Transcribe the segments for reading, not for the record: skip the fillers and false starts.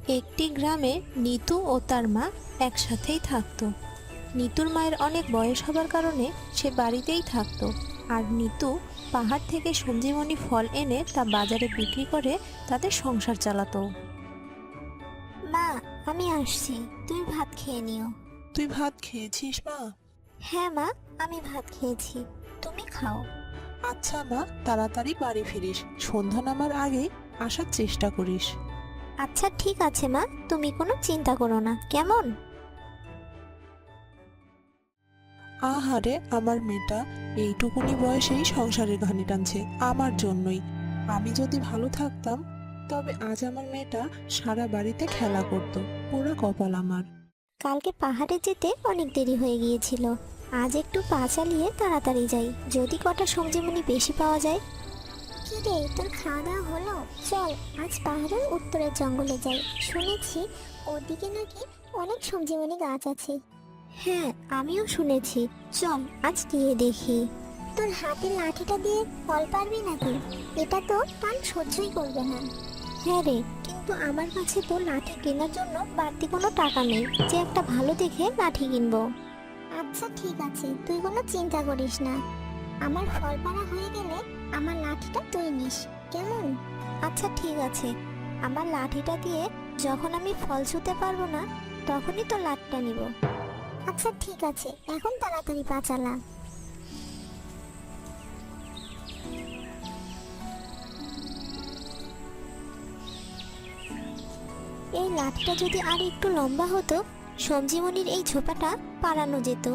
একটি গ্রামে নিতু ও তার মা একসাথেই থাকতো। নিতুর মায়ের অনেক বয়স হবার কারণে সে বাড়িতেই থাকতো, আর নিতু পাহাড় থেকে সঞ্জীবনী ফল এনে তা বাজারে বিক্রি করে তাদের সংসার চালাতো। মা, আমি আসছি, তুমি ভাত খেয়ে নিও। তুই ভাত খেয়েছিস মা? হ্যাঁ মা, আমি ভাত খেয়েছি, তুমি খাও। আচ্ছা মা, তাড়াতাড়ি বাড়ি ফিরিস, সন্ধ্যা নামার আগে আসার চেষ্টা করিস। আচ্ছা ঠিক আছে মা, তুমি কোনো চিন্তা করো না, কেমন? আহারে, আমার মেয়েটা এইটুকুনি বয়সেই সংসারের ঘানি টানছে আমার জন্যই। আমি যদি ভালো থাকতাম তবে আজ আমার মেয়েটা সারা বাড়িতে খেলা করত। পুরো কপাল আমার। কালকে পাহাড়ে যেতে অনেক দেরি হয়ে গিয়েছিল, আজ একটু পা চালিয়ে তাড়াতাড়ি যাই, যদি কটা সঞ্জীবনী বেশি পাওয়া যায়। কি রে, তোর খাওয়া দাওয়া হলো? চল আজ পাহাড়ের উত্তরের জঙ্গলে যাই, শুনেছি ওদিকে নাকি অনেক সঞ্জীবনী গাছ আছে। হ্যাঁ, আমিও শুনেছি, চল আজ গিয়ে দেখি। তোর হাতের লাঠিটা দিয়ে ফল পারবি নাকি? এটা তো টান সহ্যই করবে না। হ্যাঁ রে, কিন্তু আমার কাছে তো লাঠি কেনার জন্য বাড়তি কোনো টাকা নেই যে একটা ভালো দেখে লাঠি কিনবো। আচ্ছা ঠিক আছে, তুই কোনো চিন্তা করিস না, আমার ফল পাড়া হয়ে গেলে আমার লাঠিটা তুই নিস, কেমন? আচ্ছা ঠিক আছে, আমার লাঠিটা দিয়ে যখন আমি ফল ছুঁতে পারবো না তখনই তো লাঠিটা নিব। আচ্ছা ঠিক আছে, এখন তাড়াতাড়ি পা চালা। এই লাঠিটা যদি আর একটু লম্বা হতো, সঞ্জীবনীর এই ঝোপাটা পাড়ানো যেত।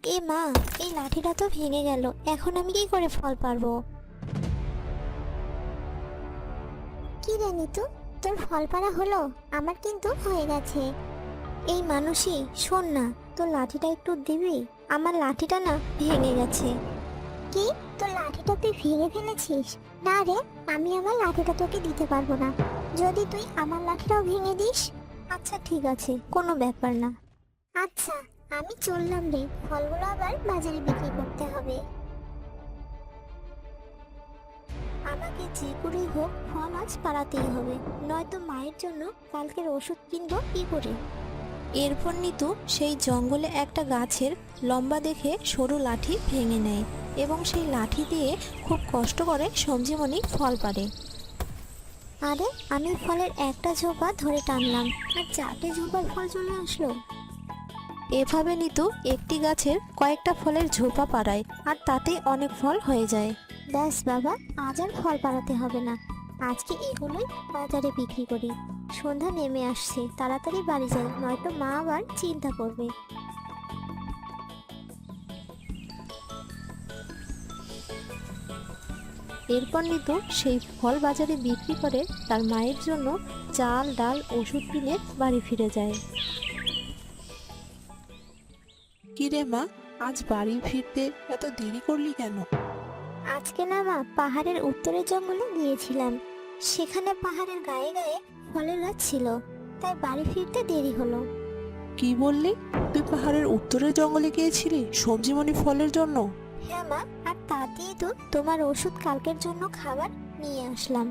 এ মা, এই লাঠিটা তো ভেঙে গেল, এখন আমি কি করে ফল পারবো? কি রে নিতু, তোর ফল পাড়া হলো? আমার কিন্তু হয়ে গেছে। এই মানুষই, শোন না, তোর লাঠিটা একটু দিবি? আমার লাঠিটা না ভেঙে গেছে। কি, তোর লাঠিটা তুই ভেঙে ফেলেছিস? না রে, আমি আমার লাঠিটা তোকে দিতে পারবো না, যদি তুই আমার লাঠিটাও ভেঙে দিস। আচ্ছা ঠিক আছে, কোনো ব্যাপার না। আচ্ছা, আমি চললাম রে, ফলগুলো আবার বাজারে বিক্রি করতে হবে। আমাকে যে করেই হোক ফল আজ পাড়াতেই হবে, নয়তো মায়ের জন্য কালকের ওষুধ কিনবো কি করে। এরপর নিতু সেই জঙ্গলে একটা গাছের লম্বা দেখে সরু লাঠি ভেঙে নেয় এবং সেই লাঠি দিয়ে খুব কষ্ট করে সঞ্জীবনী ফল পাড়ে। আরে, আমি ফলের একটা ঝোপা ধরে টানলাম আর 4টে ঝোপার ফল চলে আসলো। এভাবে নিতু একটি গাছের কয়েকটা ফলের ঝোপা পাড়ায় আর তাতেই অনেক ফল হয়ে যায়। ব্যাস বাবা, আজ আর ফল পাড়াতে হবে না, আজকে এগুলোই বাজারে বিক্রি করি। সন্ধ্যা নেমে আসছে, তাড়াতাড়ি বাড়ি যাই, নয়তো মা আবার চিন্তা করবে। এরপর নিতু সেই ফল বাজারে বিক্রি করে তার মায়ের জন্য চাল ডাল ওষুধ কিনে বাড়ি ফিরে যায়। কিরে মা, আজ বাড়ি ফিরতে এত দেরি করলি কেন? আজকে না মা, পাহাড়ের উত্তরের জঙ্গলে গিয়েছিলাম, সেখানে পাহাড়ের গায়ে গায়ে ফলের গাছ ছিল, তাই বাড়ি ফিরতে দেরি হলো। কি বললি? তুই পাহাড়ের উত্তরের জঙ্গলে গিয়েছিলি সঞ্জীবনী ফলের জন্য? হ্যাঁ মা, আর তাতেই তো তোমার ওষুধ কালকের জন্য খাবার নিয়ে আসলাম।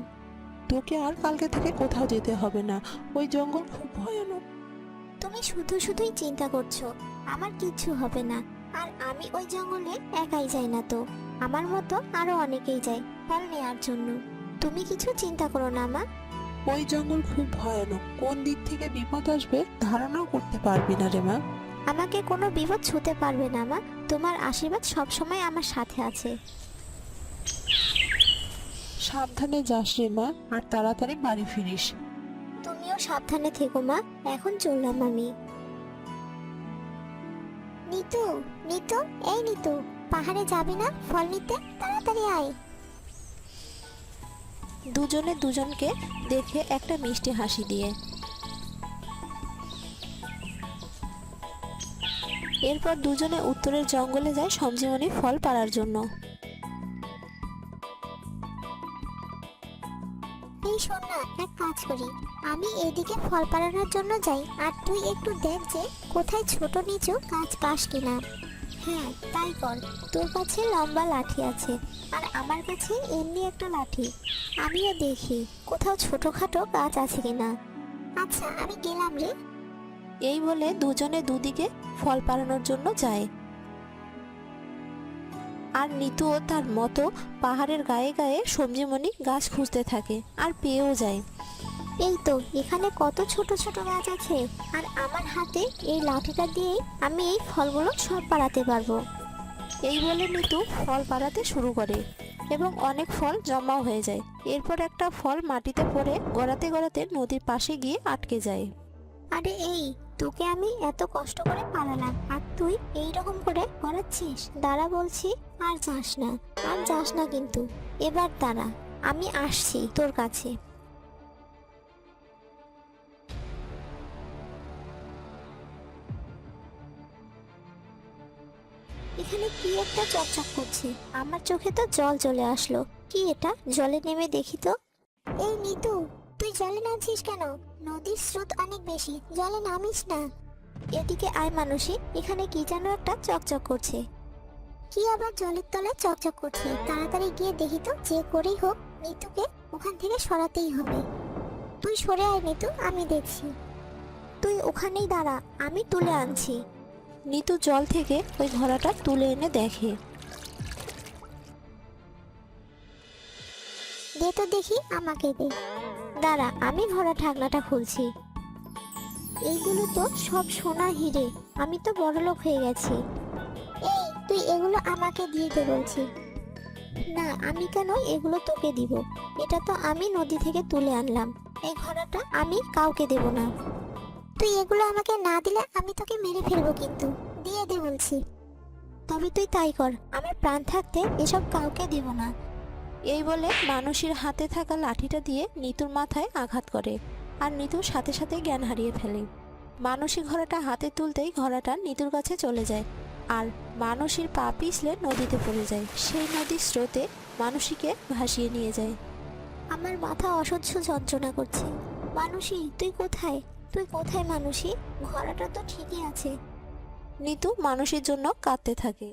তোকে আর কালকে থেকে কোথাও যেতে হবে না, ওই জঙ্গল খুব ভয়ানক। তুমি শুধু শুধুই চিন্তা করছো, আমার কিচ্ছু হবে না। আর আমি ওই জঙ্গলে একাই যাই না তো, আমার মতো আরো অনেকেই যায় ফল নেওয়ার জন্য। তুমি কিছু চিন্তা করো না মা। ওই জঙ্গল খুব ভয়ানক, কোন দিক থেকে বিপদ আসবে ধারণাও করতে পারবি না রে মা। আমাকে কোনো বিপদ ছুঁতে পারবে না মা, তোমার আশীর্বাদ সবসময় আমার সাথে আছে। সাবধানে যাস রে মা, আর তাড়াতাড়ি বাড়ি ফিরিস। তুমিও সাবধানে থেকো মা, এখন চললাম আমি। নিতু, নিতু, এই নিতু, পাহাড়ে যাবি না ফল নিতে? তাড়াতাড়ি আয়। দুজনে দুজনকে দেখে একটা মিষ্টি হাসি দিয়ে এরপর দুজনে উত্তরের জঙ্গলে যায় সঞ্জীবনী ফল পাড়ার জন্য। এই শোন না, এক কাজ করি, আমি এদিকে ফল পাড়ানোর জন্য যাই, আর তুই একটু দেখ যে কোথায় ছোট নিচু গাছ পাস কিনা। হ্যাঁ তাই কর, তোর কাছে লম্বা লাঠি আছে আর আমার কাছে এমনি একটা লাঠি। আমিও দেখি কোথাও ছোটখাটো গাছ আছে কিনা। আচ্ছা আমি গেলাম রে। এই বলে দুজনে দুদিকে ফল পাড়ানোর জন্য যায়। আর নিতুও তার মতো পাহাড়ের গায়ে গায়ে সবজিমণি গাছ খুঁজতে থাকে আর পেয়েও যায়। এই তো এখানে কত ছোট ছোট গাছ আছে, আর আমার হাতে এই লাঠিটা দিয়েই আমি এই ফলগুলো সব পাড়াতে পারবো। এই বলে নিতু ফল পাড়াতে শুরু করে এবং অনেক ফল জমাও হয়ে যায়। এরপর একটা ফল মাটিতে পড়ে গড়াতে গড়াতে নদীর পাশে গিয়ে আটকে যায়। আরে এই, তোকে আমি এত কষ্ট করে পালালাম আর তুই এই রকম করে গড়াচ্ছিস? দাঁড়া বলছি, আর যাস না, আর যাস না কিন্তু। এবার দাঁড়া, আমি আসছি তোর কাছে। এখানে কি একটা চকচক করছে, আমার চোখে তো জল চলে আসলো। কি এটা? জলে নেমে দেখি তো। এই নিতু, তুই জলে নামছিস কেন? নদীর স্রোত অনেক বেশি, জলে নামিস না। এদিকে আয় মানসী, এখানে কি যেন একটা চকচক করছে। কি আবার জলের তলায় চকচক করছে? তাড়াতাড়ি গিয়ে দেখি তো, যে করেই হোক নিতুকে ওখান থেকে সরাতেই হবে। তুই সরে আয় নিতু, আমি দেখছি। তুই ওখানেই দাঁড়া, আমি তুলে আনছি। নিতু জল থেকে ওই ঘোড়াটা তুলে এনে দেখে। দে তো দেখি, আমাকে দে। দাঁড়া, আমি ঘোড়া ঢাকনাটা খুলছি। এইগুলো তো সব সোনা হিরে, আমি তো বড়লোক হয়ে গেছি। এই তুই এগুলো আমাকে দিয়ে দে বলছি। না, আমি কেন এগুলো তোকে দিব? এটা তো আমি নদী থেকে তুলে আনলাম। এই ঘোড়াটা আমি কাউকে দেব না। তুই এগুলো আমাকে না দিলে আমি তোকে মেরে ফেলবো, কিন্তু দিয়ে দে বলছি। তবে তুই তাই কর, আমার প্রাণ থাকতে এসব কাউকে দেব না। এই বলে মানসীর হাতে থাকা লাঠিটা দিয়ে নিতুর মাথায় আঘাত করে আর নিতুর সাথে সাথে জ্ঞান হারিয়ে ফেলে। মানসী ঘোড়াটা হাতে তুলতেই ঘোড়াটা নিতুর কাছে চলে যায় আর মানসীর পা পিছলে নদীতে পড়ে যায়। সেই নদীর স্রোতে মানসীকে ভাসিয়ে নিয়ে যায়। আমার মাথা অসহ্য যন্ত্রণা করছে। মানসী, তুই কোথায়? তুই কোথায় মানসী? ঘোড়াটা তো ঠিকই আছে। নিতু মানসীর জন্য কাঁদতে থাকে।